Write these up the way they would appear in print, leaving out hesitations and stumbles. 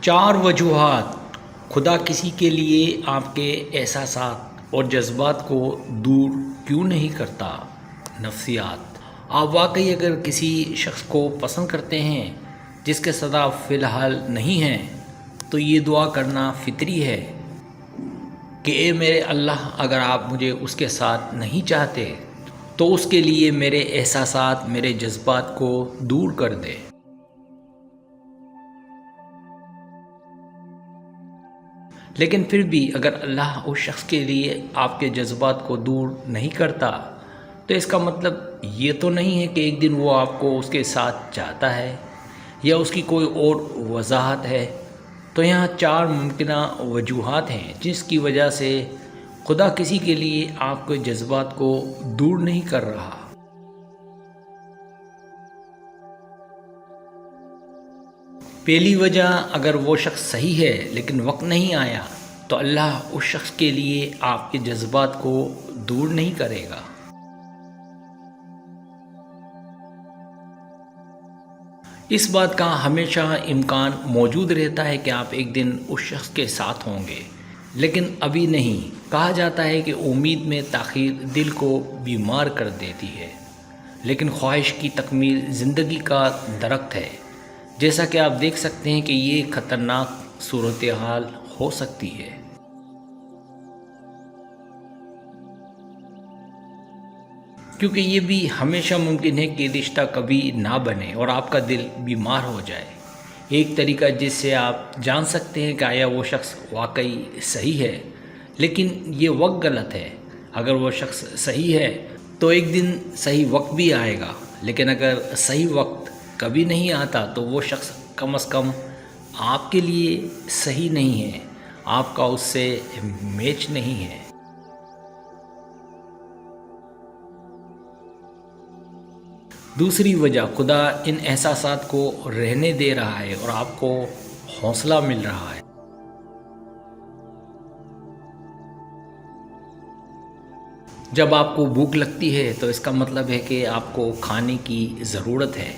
4 وجوہات خدا کسی کے لیے آپ کے احساسات اور جذبات کو دور کیوں نہیں کرتا۔ نفسیات۔ آپ واقعی اگر کسی شخص کو پسند کرتے ہیں جس کے ساتھ آپ فی الحال نہیں ہیں تو یہ دعا کرنا فطری ہے کہ اے میرے اللہ، اگر آپ مجھے اس کے ساتھ نہیں چاہتے تو اس کے لیے میرے احساسات، میرے جذبات کو دور کر دے۔ لیکن پھر بھی اگر اللہ اس شخص کے لیے آپ کے جذبات کو دور نہیں کرتا تو اس کا مطلب یہ تو نہیں ہے کہ ایک دن وہ آپ کو اس کے ساتھ چاہتا ہے یا اس کی کوئی اور وضاحت ہے۔ تو یہاں 4 ممکنہ وجوہات ہیں جس کی وجہ سے خدا کسی کے لیے آپ کے جذبات کو دور نہیں کر رہا۔ پہلی وجہ، اگر وہ شخص صحیح ہے لیکن وقت نہیں آیا تو اللہ اس شخص کے لیے آپ کے جذبات کو دور نہیں کرے گا۔ اس بات کا ہمیشہ امکان موجود رہتا ہے کہ آپ ایک دن اس شخص کے ساتھ ہوں گے لیکن ابھی نہیں۔ کہا جاتا ہے کہ امید میں تاخیر دل کو بیمار کر دیتی ہے، لیکن خواہش کی تکمیل زندگی کا درخت ہے۔ جیسا کہ آپ دیکھ سکتے ہیں کہ یہ خطرناک صورتحال ہو سکتی ہے۔ کیونکہ یہ بھی ہمیشہ ممکن ہے کہ رشتہ کبھی نہ بنے اور آپ کا دل بیمار ہو جائے۔ ایک طریقہ جس سے آپ جان سکتے ہیں کہ آیا وہ شخص واقعی صحیح ہے، لیکن یہ وقت غلط ہے۔ اگر وہ شخص صحیح ہے تو ایک دن صحیح وقت بھی آئے گا، لیکن اگر صحیح وقت کبھی نہیں آتا تو وہ شخص کم از کم آپ کے لیے صحیح نہیں ہے، آپ کا اس سے میچ نہیں ہے۔ دوسری وجہ، خدا ان احساسات کو رہنے دے رہا ہے اور آپ کو حوصلہ مل رہا ہے۔ جب آپ کو بھوک لگتی ہے تو اس کا مطلب ہے کہ آپ کو کھانے کی ضرورت ہے۔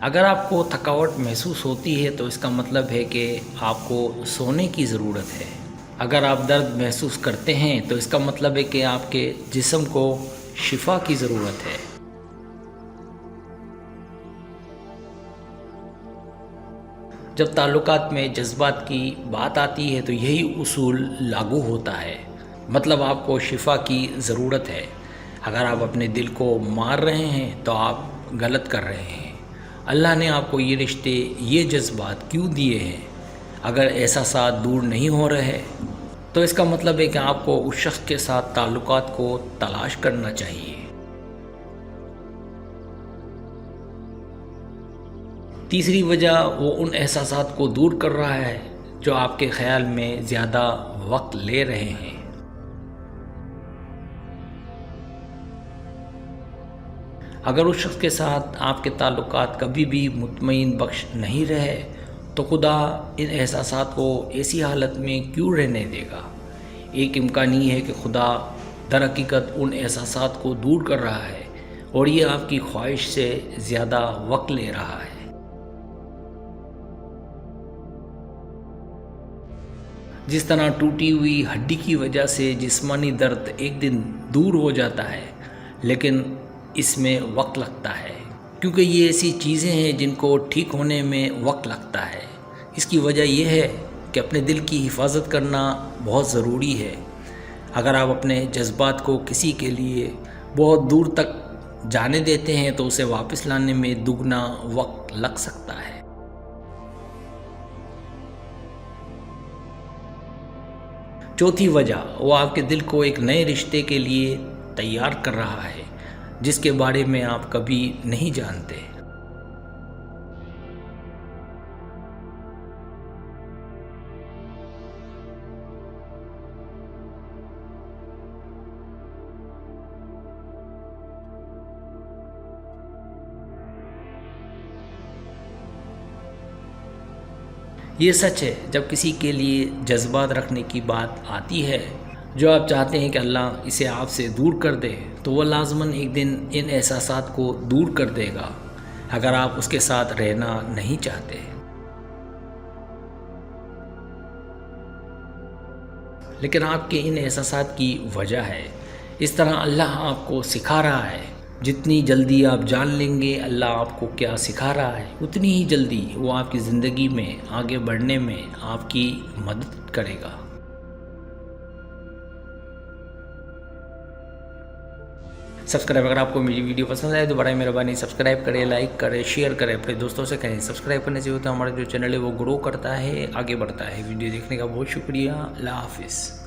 اگر آپ کو تھکاوٹ محسوس ہوتی ہے تو اس کا مطلب ہے کہ آپ کو سونے کی ضرورت ہے۔ اگر آپ درد محسوس کرتے ہیں تو اس کا مطلب ہے کہ آپ کے جسم کو شفا کی ضرورت ہے۔ جب تعلقات میں جذبات کی بات آتی ہے تو یہی اصول لاگو ہوتا ہے، مطلب آپ کو شفا کی ضرورت ہے۔ اگر آپ اپنے دل کو مار رہے ہیں تو آپ غلط کر رہے ہیں۔ اللہ نے آپ کو یہ رشتے، یہ جذبات کیوں دیے ہیں؟ اگر احساسات دور نہیں ہو رہے تو اس کا مطلب ہے کہ آپ کو اس شخص کے ساتھ تعلقات کو تلاش کرنا چاہیے۔ تیسری وجہ، وہ ان احساسات کو دور کر رہا ہے جو آپ کے خیال میں زیادہ وقت لے رہے ہیں۔ اگر اس شخص کے ساتھ آپ کے تعلقات کبھی بھی مطمئن بخش نہیں رہے تو خدا ان احساسات کو ایسی حالت میں کیوں رہنے دے گا؟ ایک امکان یہ ہے کہ خدا در حقیقت ان احساسات کو دور کر رہا ہے اور یہ آپ کی خواہش سے زیادہ وقت لے رہا ہے۔ جس طرح ٹوٹی ہوئی ہڈی کی وجہ سے جسمانی درد ایک دن دور ہو جاتا ہے، لیکن اس میں وقت لگتا ہے، کیونکہ یہ ایسی چیزیں ہیں جن کو ٹھیک ہونے میں وقت لگتا ہے۔ اس کی وجہ یہ ہے کہ اپنے دل کی حفاظت کرنا بہت ضروری ہے۔ اگر آپ اپنے جذبات کو کسی کے لیے بہت دور تک جانے دیتے ہیں تو اسے واپس لانے میں دگنا وقت لگ سکتا ہے۔ چوتھی وجہ، وہ آپ کے دل کو ایک نئے رشتے کے لیے تیار کر رہا ہے جس کے بارے میں آپ کبھی نہیں جانتے۔ یہ سچ ہے، جب کسی کے لیے جذبات رکھنے کی بات آتی ہے جو آپ چاہتے ہیں کہ اللہ اسے آپ سے دور کر دے تو وہ لازماً ایک دن ان احساسات کو دور کر دے گا، اگر آپ اس کے ساتھ رہنا نہیں چاہتے۔ لیکن آپ کے ان احساسات کی وجہ ہے۔ اس طرح اللہ آپ کو سکھا رہا ہے، جتنی جلدی آپ جان لیں گے اللہ آپ کو کیا سکھا رہا ہے، اتنی ہی جلدی وہ آپ کی زندگی میں آگے بڑھنے میں آپ کی مدد کرے گا۔ سبسکرائب، اگر آپ کو میری ویڈیو پسند آئے تو برائے مہربانی سبسکرائب کریں، لائک کریں، شیئر کریں، اپنے دوستوں سے کہیں۔ سبسکرائب کرنے سے ہوتا ہے ہمارا جو چینل ہے وہ گرو کرتا ہے، آگے بڑھتا ہے۔ ویڈیو دیکھنے کا بہت شکریہ، اللہ حافظ۔